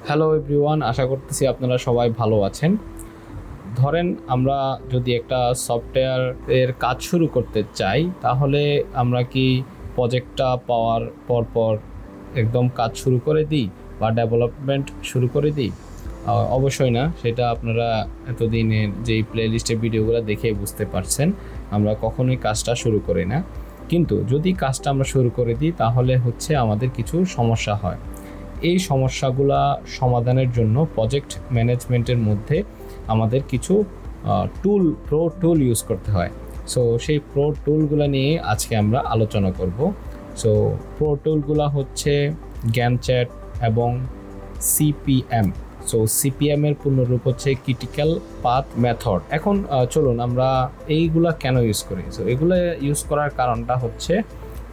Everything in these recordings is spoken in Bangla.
হ্যালো এভরিওয়ান, আশা করতেছি আপনারা সবাই ভালো আছেন। ধরেন আমরা যদি একটা সফটওয়্যার এর কাজ শুরু করতে চাই, তাহলে আমরা কি প্রজেক্টটা পাওয়ার পর একদম কাজ শুরু করে দিই বা ডেভেলপমেন্ট শুরু করে দিই? অবশ্যই না। সেটা আপনারা এতদিনের যেই প্লেলিস্টে ভিডিওগুলো দেখে বুঝতে পারছেন, আমরা কখনোই কাজটা শুরু করি না। কিন্তু যদি কাজটা আমরা শুরু করে দিই, তাহলে হচ্ছে আমাদের কিছু সমস্যা হয়। এই সমস্যাগুলা সমাধানের জন্য প্রজেক্ট ম্যানেজমেন্টের মধ্যে আমাদের কিছু প্রো টুল ইউজ করতে হয়। সো সেই প্রো টুলগুলো নিয়ে আজকে আমরা আলোচনা করব। সো প্রো টুলগুলো হচ্ছে গ্যান্ট চ্যাট এবং সিপিএম। সো সিপিএম এর পূর্ণরূপ হচ্ছে ক্রিটিক্যাল পাথ মেথড। এখন চলুন আমরা এইগুলা কেন ইউজ করি। সো এগুলো ইউজ করার কারণটা হচ্ছে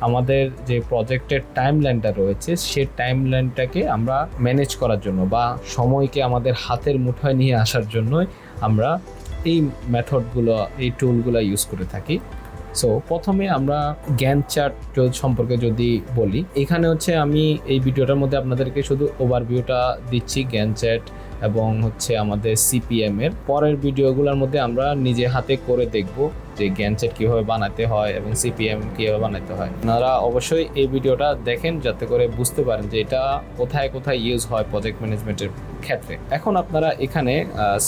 আমাদের যে প্রজেক্টের টাইমলাইনটা রয়েছে, সেই টাইমলাইনটাকে আমরা ম্যানেজ করার জন্য বা সময়কে আমাদের হাতের মুঠোয় নিয়ে আসার জন্যই আমরা এই মেথডগুলো, এই টুলগুলো ইউজ করে থাকি। সো প্রথমে আমরা গ্যান্ট চার্ট সম্পর্কে যদি বলি, এখানে হচ্ছে আমি এই ভিডিওটার মধ্যে আপনাদেরকে শুধু ওভারভিউটা দিচ্ছি গ্যান্ট চার্ট এবং হচ্ছে আমাদের সিপিএম এর। পরের ভিডিওগুলোর মধ্যে আমরা নিজে হাতে করে দেখব যে গ্যান্ট চার্ট কীভাবে বানাতে হয় এবং সিপিএম কীভাবে বানাতে হয়। আপনারা অবশ্যই এই ভিডিওটা দেখেন যাতে করে বুঝতে পারেন যে এটা কোথায় কোথায় ইউজ হয় প্রজেক্ট ম্যানেজমেন্টের ক্ষেত্রে। এখন আপনারা এখানে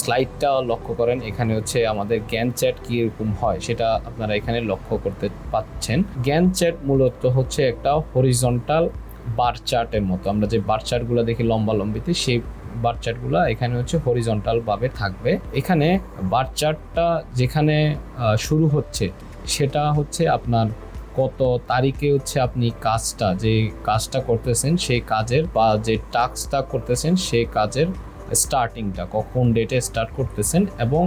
স্লাইডটা লক্ষ্য করেন, এখানে হচ্ছে আমাদের গ্যান্ট চার্ট কীরকম হয় সেটা আপনারা এখানে লক্ষ্য করতে পাচ্ছেন। গ্যান্ট চার্ট মূলত হচ্ছে একটা হরিজন্টাল বার চার্টের মতো। আমরা যে বার চার্টগুলো দেখি লম্বা লম্বিতে, সেই বার চার্টগুলো এখানে হচ্ছে হরিজন্টাল ভাবে থাকবে। এখানে বার চার্টটা যেখানে শুরু হচ্ছে সেটা হচ্ছে আপনার কত তারিখে হচ্ছে আপনি যে কাজটা করতেছেন, সেই কাজের বা যে টাস্কটা করতেছেন সেই কাজের স্টার্টিংটা কখন ডেটে স্টার্ট করতেছেন, এবং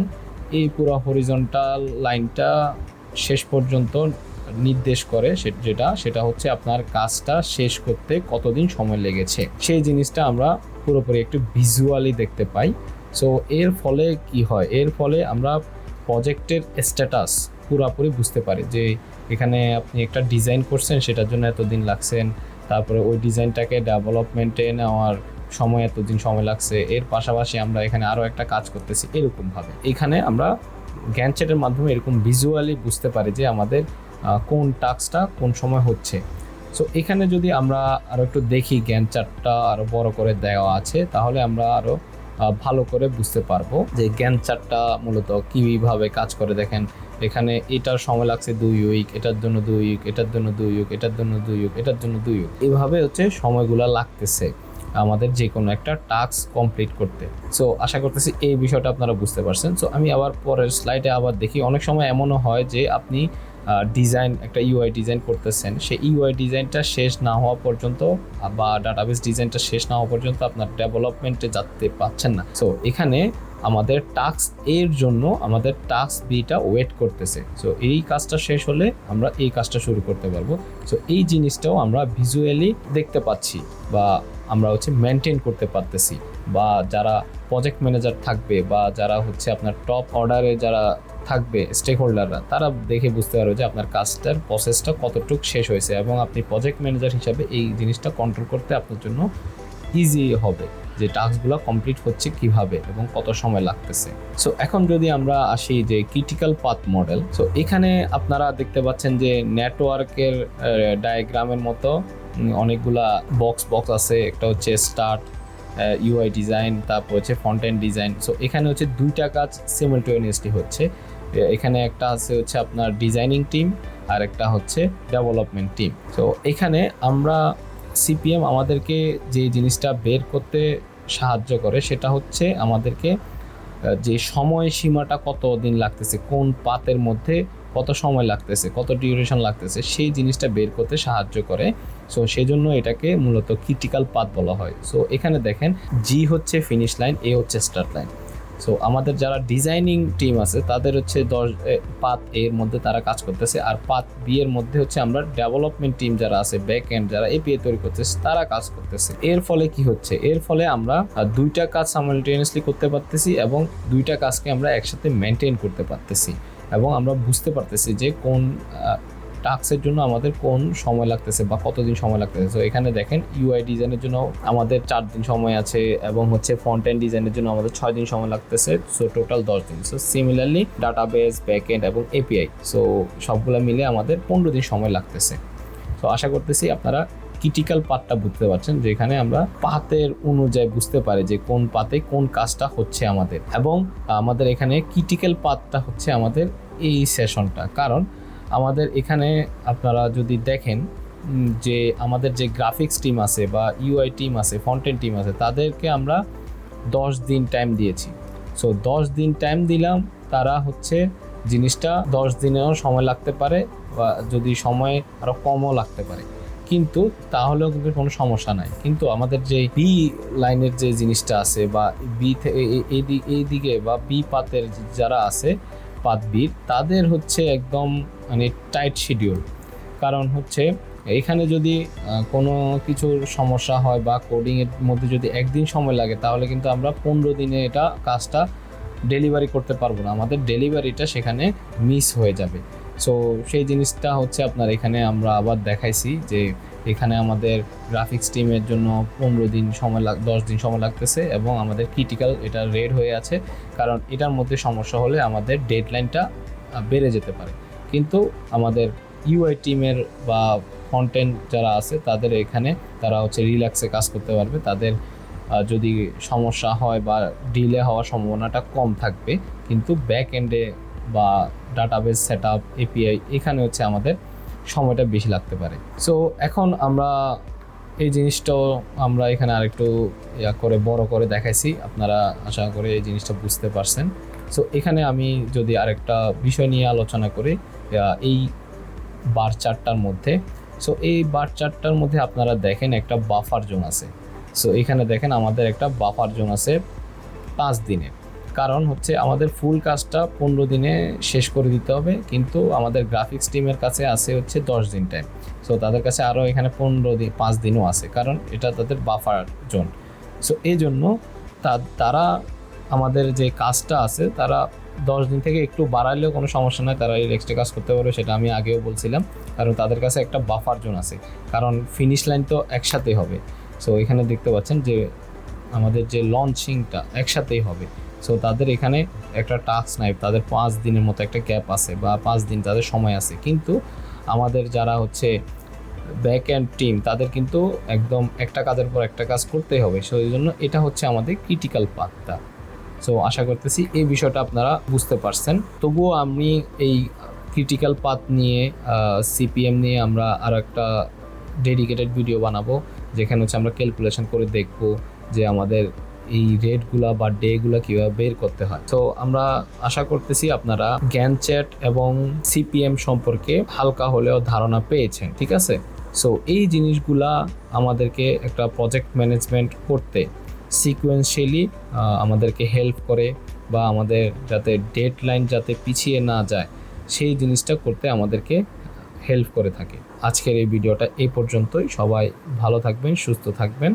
এই পুরো হরিজন্টাল লাইনটা শেষ পর্যন্ত নির্দেশ করে সেটা হচ্ছে আপনার কাজটা শেষ করতে কতদিন সময় লেগেছে। সেই জিনিসটা আমরা পুরোপুরি একটু ভিজুয়ালি দেখতে পাই। সো এর ফলে কি হয়, এর ফলে আমরা প্রজেক্টের স্ট্যাটাস পুরোপুরি বুঝতে পারি যে এখানে আপনি একটা ডিজাইন করছেন, সেটার জন্য এতদিন লাগছেন, তারপরে ওই ডিজাইনটাকে ডেভেলপমেন্টে নেওয়ার সময় এতদিন সময় লাগছে, এর পাশাপাশি আমরা এখানে আরও একটা কাজ করতেছি। এরকমভাবে এখানে আমরা গ্যান্ট চার্টের মাধ্যমে এরকম ভিজুয়ালি বুঝতে পারি যে আমাদের কোন টাস্কটা কোন সময় হচ্ছে। সো এখানে যদি আমরা আরও একটু দেখি, গ্যান্ট চার্টটা আরও বড় করে দেওয়া আছে, তাহলে আমরা আরও ভালো করে বুঝতে পারবো যে গ্যান্ট চার্টটা মূলত কীভাবে কাজ করে। দেখেন এখানে এটার সময় লাগছে 2 উইক, এটার জন্য 2 উইক, এটার জন্য 2 উইক, এটার জন্য 2 উইক, এটার জন্য 2 উইক, এভাবে হচ্ছে সময়গুলো লাগতেছে আমাদের যে কোনো একটা টাস্ক কমপ্লিট করতে। সো আশা করতেছি এই বিষয়টা আপনারা বুঝতে পারছেন। সো আমি আবার পরের স্লাইডে আবার দেখি, অনেক সময় এমনও হয় যে আপনি ডিজাইন একটা ইউআই ডিজাইন করতেছেন, সেই ইউআই ডিজাইনটা শেষ না হওয়া পর্যন্ত বা ডাটাবেস ডিজাইনটা শেষ না হওয়া পর্যন্ত আপনার ডেভেলপমেন্টে যেতে পারছেন না। সো এখানে আমাদের টাস্ক এর জন্য আমাদের টাস্ক বিটা ওয়েট করতেছে। সো এই কাজটা শেষ হলে আমরা এই কাজটা শুরু করতে পারবো। সো এই জিনিসটাও আমরা ভিজুয়ালি দেখতে পাচ্ছি বা আমরা হচ্ছে মেনটেন করতে পারতেছি, বা যারা প্রজেক্ট ম্যানেজার থাকবে বা যারা হচ্ছে আপনার টপ অর্ডারে যারা থাকবে স্টেক হোল্ডাররা, তারা দেখে বুঝতে পারবে যে আপনার কাজটার প্রসেসটা কতটুকু শেষ হয়েছে, এবং আপনি প্রজেক্ট ম্যানেজার হিসাবে এই জিনিসটা কন্ট্রোল করতে আপনার জন্য ইজি হবে যে টাস্কগুলো কমপ্লিট হচ্ছে কিভাবে এবং কত সময় লাগতেছে। সো এখন যদি আমরা আসি যে ক্রিটিক্যাল পাথ মডেল, সো এখানে আপনারা দেখতে পাচ্ছেন যে নেটওয়ার্কের ডায়াগ্রামের মতো অনেকগুলা বক্স আছে। একটা হচ্ছে স্টার্ট, ইউআই ডিজাইন, তারপর হচ্ছে ফ্রন্ট এন্ড ডিজাইন। সো এখানে হচ্ছে দুইটা কাজ সিমিলটেনিয়াসলি হচ্ছে। এখানে একটা আছে হচ্ছে আপনার ডিজাইনিং টিম আর একটা হচ্ছে ডেভেলপমেন্ট টিম। সো এখানে আমরা সিপিএম আমাদেরকে যে জিনিসটা বের করতে সাহায্য করে সেটা হচ্ছে আমাদেরকে যে সময়সীমাটা কত দিন লাগতেছে, কোন পাতের মধ্যে কত সময় লাগতেছে, কত ডিউরেশন লাগতেছে, সেই জিনিসটা বের করতে সাহায্য করে। সো সেই জন্য এটাকে মূলত ক্রিটিক্যাল পাথ বলা হয়। সো এখানে দেখেন জি হচ্ছে ফিনিশ লাইন, এ হচ্ছে স্টার্ট লাইন। সো আমাদের যারা ডিজাইনিং টিম আছে তাদের হচ্ছে 10 পাথ এর মধ্যে তারা কাজ করতেছে, আর পাথ বি এর মধ্যে হচ্ছে আমরা ডেভেলপমেন্ট টিম যারা আছে, ব্যাক এন্ড যারা এপিআই তৈরি করতেছে তারা কাজ করতেছে। এর ফলে কি হচ্ছে, এর ফলে আমরা দুইটা কাজ সাইমালটেনিয়াসলি করতে পারতেছি এবং দুইটা কাজকে আমরা একসাথে মেনটেন করতে পারতেছি, এবং আমরা বুঝতে পারতেছি যে কোন টাস্কের জন্য আমাদের কোন সময় লাগতেছে বা কতদিন সময় লাগতেছে। তো এখানে দেখেন ইউআই ডিজাইনের জন্য আমাদের 4 দিন সময় আছে এবং হচ্ছে ফ্রন্ট এন্ড ডিজাইনের জন্য আমাদের 6 দিন সময় লাগতেছে, সো টোটাল 10 দিন। সো সিমিলারলি ডাটাবেস, ব্যাকএন্ড এবং এপিআই, সো সবগুলো মিলে আমাদের 15 দিন সময় লাগতেছে। তো আশা করতেছি আপনারা ক্রিটিক্যাল পাথটা বুঝতে পারছেন, যেখানে আমরা পাথের অনুযায়ী বুঝতে পারি যে কোন পাথে কোন কাজটা হচ্ছে আমাদের, এবং আমাদের এখানে ক্রিটিক্যাল পাথটা হচ্ছে আমাদের এই সেশনটা। কারণ আমাদের এখানে আপনারা যদি দেখেন যে আমাদের যে গ্রাফিক্স টিম আছে বা ইউআই টিম আছে, ফ্রন্ট এন্ড টিম আছে, তাদেরকে আমরা 10 দিন টাইম দিয়েছি। সো 10 দিন টাইম দিলাম, তারা হচ্ছে জিনিসটা 10 দিনেও সময় লাগতে পারে বা যদি সময় আরও কমও লাগতে পারে, কিন্তু তাহলেও কিন্তু কোনো সমস্যা নাই। কিন্তু আমাদের যে বি লাইনের যে জিনিসটা আছে বা বি এই দিকে বা বি পাতের যারা আছে পাত বির, তাদের হচ্ছে একদম মানে টাইট শিডিউল। কারণ হচ্ছে এইখানে যদি কোনো কিছুর সমস্যা হয় বা কোডিংয়ের মধ্যে যদি একদিন সময় লাগে, তাহলে কিন্তু আমরা 15 দিনে এটা কাজটা ডেলিভারি করতে পারবো না, আমাদের ডেলিভারিটা সেখানে মিস হয়ে যাবে। সো সেই জিনিসটা হচ্ছে আপনার এখানে আমরা আবার দেখাইছি যে এখানে আমাদের গ্রাফিক্স টিমের জন্য 15 দিন সময় 10 দিন সময় লাগতেছে, এবং আমাদের ক্রিটিক্যাল এটা রেড হয়ে আছে, কারণ এটার মধ্যে সমস্যা হলে আমাদের ডেডলাইনটা বেড়ে যেতে পারে। কিন্তু আমাদের ইউআই টিমের বা কন্টেন্ট যারা আছে তাদের এখানে তারা হচ্ছে রিল্যাক্সে কাজ করতে পারবে, তাদের যদি সমস্যা হয় বা ডিলে হওয়ার সম্ভাবনাটা কম থাকবে। কিন্তু ব্যাক এন্ডে বা ডাটাবেস সেট আপ, এপিআই, এখানে হচ্ছে আমাদের সময়টা বেশি লাগতে পারে। সো এখন আমরা এই জিনিসটাও আমরা এখানে আরেকটু করে বড় করে দেখাইছি, আপনারা আশা করে এই জিনিসটা বুঝতে পারছেন। সো এখানে আমি যদি আরেকটা বিষয় নিয়ে আলোচনা করি, এই বার চার্টটার মধ্যে, সো এই বার চার্টটার মধ্যে আপনারা দেখেন একটা বাফার জোন আছে। সো এখানে দেখেন আমাদের একটা বাফার জোন আছে 5 দিনের। কারণ হচ্ছে আমাদের ফুল কাজটা 15 দিনে শেষ করে দিতে হবে, কিন্তু আমাদের গ্রাফিক্স টিমের কাছে আছে হচ্ছে 10 দিন টাইম। সো তাদের কাছে আরও এখানে 5 দিনও আছে, কারণ এটা তাদের বাফার জোন। সো এই জন্য তারা আমাদের যে কাজটা আছে তারা 10 দিন থেকে একটু বাড়াইলেও কোনো সমস্যা নয়, তারা এর এক্সট্রা কাজ করতে পারবে, সেটা আমি আগেও বলছিলাম। কারণ তাদের কাছে একটা বাফার জোন আছে, কারণ ফিনিশ লাইন তো একসাথেই হবে। সো এখানে দেখতে পাচ্ছেন যে আমাদের যে লঞ্চিংটা একসাথেই হবে। সো তাদের এখানে একটা টাস্ক নাই, তাদের 5 দিনের মতো একটা গ্যাপ আছে বা 5 দিন তাদের সময় আছে। কিন্তু আমাদের যারা হচ্ছে ব্যাক এন্ড টিম, তাদের কিন্তু একদম একটা কাজের পর একটা কাজ করতেই হবে। সো এই জন্য এটা হচ্ছে আমাদের ক্রিটিক্যাল পাথটা। সো আশা করতেছি এই বিষয়টা আপনারা বুঝতে পারছেন। তবুও আমি এই ক্রিটিক্যাল পাথ নিয়ে, সিপিএম নিয়ে আমরা আর একটা ডেডিকেটেড ভিডিও বানাবো, যেখানে হচ্ছে আমরা ক্যালকুলেশন করে দেখব যে আমাদের এই রেটগুলা বা ডেগুলা কীভাবে বের করতে হয়। তো আমরা আশা করতেছি আপনারা গ্যান চ্যাট এবং সিপিএম সম্পর্কে হালকা হলেও ধারণা পেয়েছেন, ঠিক আছে? সো এই জিনিসগুলা আমাদেরকে একটা প্রজেক্ট ম্যানেজমেন্ট করতে সিকোয়েন্সিয়ালি আমাদেরকে হেল্প করে, বা আমাদের যাতে ডেডলাইন যাতে পিছিয়ে না যায় সেই জিনিসটা করতে আমাদেরকে হেল্প করে থাকে। আজকের এই ভিডিওটা এই পর্যন্তই। সবাই ভালো থাকবেন, সুস্থ থাকবেন।